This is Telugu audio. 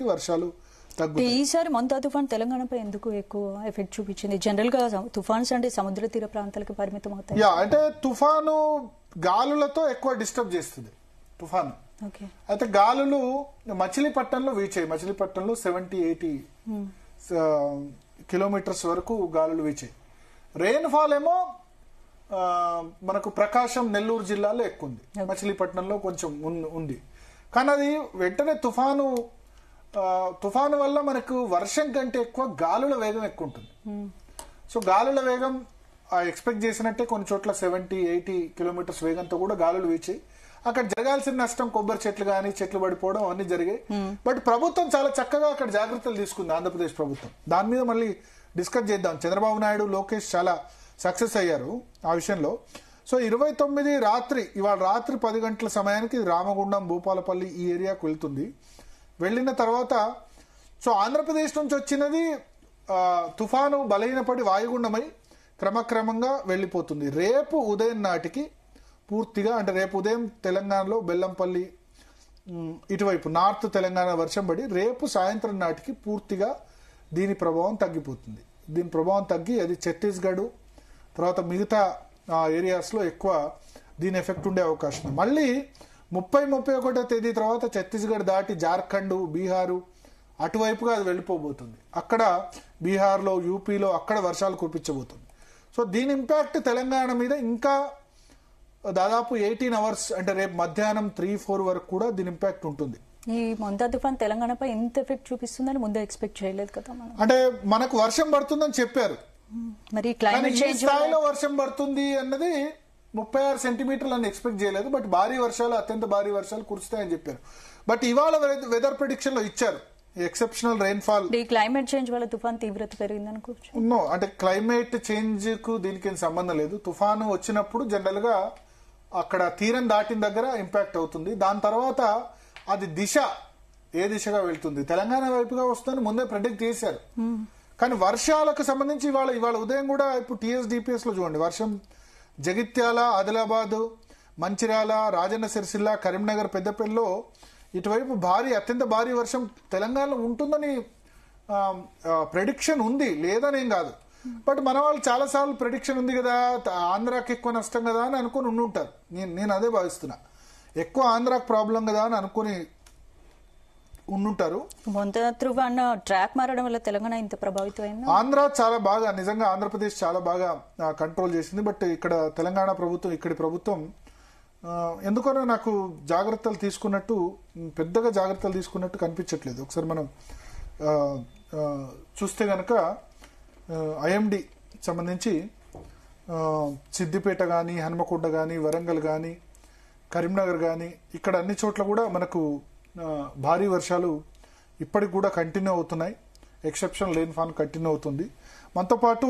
నాటికి వర్షాలు తగ్గుతాయి. ఈసారి మొంతా తుఫాన్ తెలంగాణపై ఎందుకు ఎక్కువ ఎఫెక్ట్ చూపించింది? జనరల్ గా తుఫాన్స్ అంటే సముద్ర తీర ప్రాంతాలకు పరిమితం అవుతాయి. అంటే తుఫాను గాలులతో ఎక్కువ డిస్టర్బ్ చేస్తుంది తుఫాను. అయితే గాలులు మచిలీపట్నంలో వీచాయి. మచిలీపట్నంలో 70-80 కిలోమీటర్స్ వరకు గాలులు వీచాయి. రెయిన్ఫాల్ ఏమో మనకు ప్రకాశం నెల్లూరు జిల్లాలో ఎక్కువ ఉంది, మచిలీపట్నంలో కొంచెం ఉంది. కానీ అది వెంటనే తుఫాను వల్ల మనకు వర్షం కంటే ఎక్కువ గాలుల వేగం ఎక్కువ ఉంటుంది. సో గాలుల వేగం ఎక్స్పెక్ట్ చేసినట్టే కొన్ని చోట్ల 70-80 కిలోమీటర్స్ వేగంతో కూడా గాలులు వీచాయి. అక్కడ జరగాల్సిన నష్టం కొబ్బరి చెట్లు కానీ చెట్లు పడిపోవడం అవన్నీ జరిగాయి. బట్ ప్రభుత్వం చాలా చక్కగా అక్కడ జాగ్రత్తలు తీసుకుంది, ఆంధ్రప్రదేశ్ ప్రభుత్వం. దాని మీద మళ్ళీ డిస్కస్ చేద్దాం. చంద్రబాబు నాయుడు, లోకేష్ చాలా సక్సెస్ అయ్యారు ఆ విషయంలో. సో 29 ఇవాళ రాత్రి 10 గంటల సమయానికి రామగుండం, భూపాలపల్లి ఈ ఏరియాకు వెళ్తుంది. వెళ్ళిన తర్వాత సో ఆంధ్రప్రదేశ్ నుంచి వచ్చినది తుఫాను బలహీనపడి వాయుగుండమై క్రమక్రమంగా వెళ్ళిపోతుంది. రేపు ఉదయం నాటికి పూర్తిగా, అంటే రేపు ఉదయం తెలంగాణలో బెల్లంపల్లి ఇటువైపు నార్త్ తెలంగాణ వర్షం పడి రేపు సాయంత్రం నాటికి పూర్తిగా దీని ప్రభావం తగ్గిపోతుంది. దీని ప్రభావం తగ్గి అది ఛత్తీస్గఢ్ తర్వాత మిగతా ఏరియాస్లో ఎక్కువ దీని ఎఫెక్ట్ ఉండే అవకాశం. మళ్ళీ 30-31 తేదీ తర్వాత ఛత్తీస్గఢ్ దాటి జార్ఖండ్, బీహారు అటువైపుగా అది వెళ్ళిపోబోతుంది. అక్కడ బీహార్లో, యూపీలో అక్కడ వర్షాలు కురిపించబోతుంది. సో దీని ఇంపాక్ట్ తెలంగాణ మీద ఇంకా దాదాపు 18 అవర్స్, అంటే రేపు మధ్యాహ్నం 3-4 వరకు కూడా దీని ఇంపాక్ట్ ఉంటుంది. ఈ మొంతా తుఫాన్ తెలంగాణపై ఎంత ఎఫెక్ట్ చూపిస్తుందని ముందే ఎక్స్పెక్ట్ చేయలేదు కదా మనం. అంటే మనకు వర్షం పడుతుందని చెప్పారు, మరి క్లైమేట్ చేంజ్ స్థాయిలో వర్షం పడుతుంది అన్నది 36 సెంటీమీటర్లు అని ఎక్స్పెక్ట్ చేయలేదు. బట్ భారీ వర్షాలు, అత్యంత భారీ వర్షాలు కురుస్తాయని చెప్పారు. బట్ ఇవాళ వెదర్ ప్రెడిక్షన్ లో ఇచ్చారు ఎక్సెప్షనల్ రెయిన్ఫాల్. క్లైమేట్ చేంజ్ వల్ల తుఫాన్ తీవ్రత పెరిగింది అనుకోవచ్చు. అంటే క్లైమేట్ చేంజ్ కు దీనికి ఏం సంబంధం లేదు. తుఫాను వచ్చినప్పుడు జనరల్ గా అక్కడ తీరం దాటిన దగ్గర ఇంపాక్ట్ అవుతుంది. దాని తర్వాత అది ఏ దిశగా వెళ్తుంది, తెలంగాణ వైపుగా వస్తుందని ముందే ప్రెడిక్ట్ చేశారు. కానీ వర్షాలకు సంబంధించి ఇవాళ ఉదయం కూడా ఇప్పుడు TSDPS లో చూడండి, వర్షం జగిత్యాల, ఆదిలాబాద్, మంచిర్యాల, రాజన్న సిరిసిల్ల, కరీంనగర్, పెద్దపల్లిలో ఇటువైపు అత్యంత భారీ వర్షం తెలంగాణలో ఉంటుందని ప్రెడిక్షన్ ఉంది, లేదనేం కాదు. బట్ మన వాళ్ళు చాలా సార్లు ప్రెడిక్షన్ ఉంది కదా, ఆంధ్రాకి ఎక్కువ నష్టం కదా అని అనుకుని ఉండుంటారు. నేను అదే భావిస్తున్నా, ఎక్కువ ఆంధ్రాకి ప్రాబ్లం కదా అని అనుకుని ఉండుంటారు. మొంతా తుఫాన్ ట్రాక్ మారడం వల్ల తెలంగాణ ఇంత ప్రభావితమైంది. ఆంధ్ర చాలా బాగా, నిజంగా ఆంధ్రప్రదేశ్ చాలా బాగా కంట్రోల్ చేసింది. బట్ ఇక్కడ తెలంగాణ ప్రభుత్వం, ఇక్కడి ప్రభుత్వం ఎందుకనో నాకు పెద్దగా జాగ్రత్తలు తీసుకున్నట్టు కనిపించట్లేదు. ఒకసారి మనం చూస్తే గనక IMD సంబంధించి సిద్దిపేట కానీ, హన్మకొండ కానీ, వరంగల్ కానీ, కరీంనగర్ కానీ ఇక్కడ అన్ని చోట్ల కూడా మనకు భారీ వర్షాలు ఇప్పటికి కూడా కంటిన్యూ అవుతున్నాయి. ఎక్సెప్షనల్ రెయిన్ఫాల్ కంటిన్యూ అవుతుంది. మనతో పాటు